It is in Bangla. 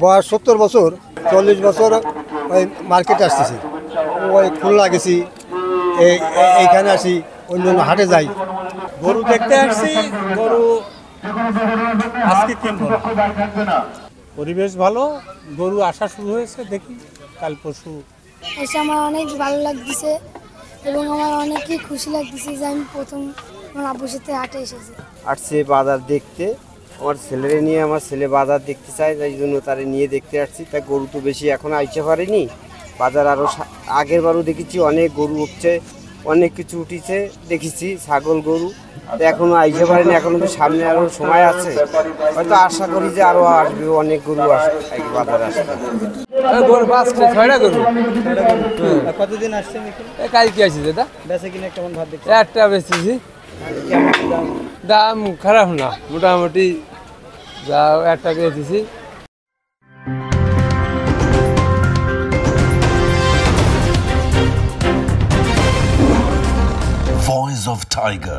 বয়স 70 বছর, 40 বছর ওই মার্কেটে আসতেছি, ওই খুলনা গেছি, এইখানে আসি, অন্য অন্য হাটে যাই। গরু দেখতে আসছি, গরু আজকে কিনবো না। পরিবেশ ভালো, গরু আসা শুরু হয়েছে, দেখি কাল পরশু। এসে আমার অনেক ভালো লাগতেছে এবং আমার অনেকই খুশি লাগতেছে যে আমি প্রথম আমার আব্বুর সাথে হাটে এসেছি। আসছে বাজার দেখতে, আমার ছেলেরে নিয়ে, আমার ছেলে বাজার দেখতে চায়, তাই জন্য তারে নিয়ে দেখতে আসছি। তাই গরু তো বেশি এখন আইতে পারেনি বাজার, আরও আগের বারও দেখেছি অনেক গরু উঠছে, অনেক কিছু উঠিছে দেখেছি, ছাগল গরু তো এখনও আইতে পারেনি, এখনও তো সামনে আরও সময় আছে, হয়তো আশা করি যে আরও আসবে, অনেক গরু আসবে বাজারে আসবে। গরু পাঁচটা, ছয়টা গরু। কতদিন আসছেন? কালকে আসি দাদা। বেচে কিনে কেমন ভাব দেখছেন? একটা বেচতেছি, দাম খারাপ না, মোটামুটি যা একটা বেচেছি। Voice of Tiger.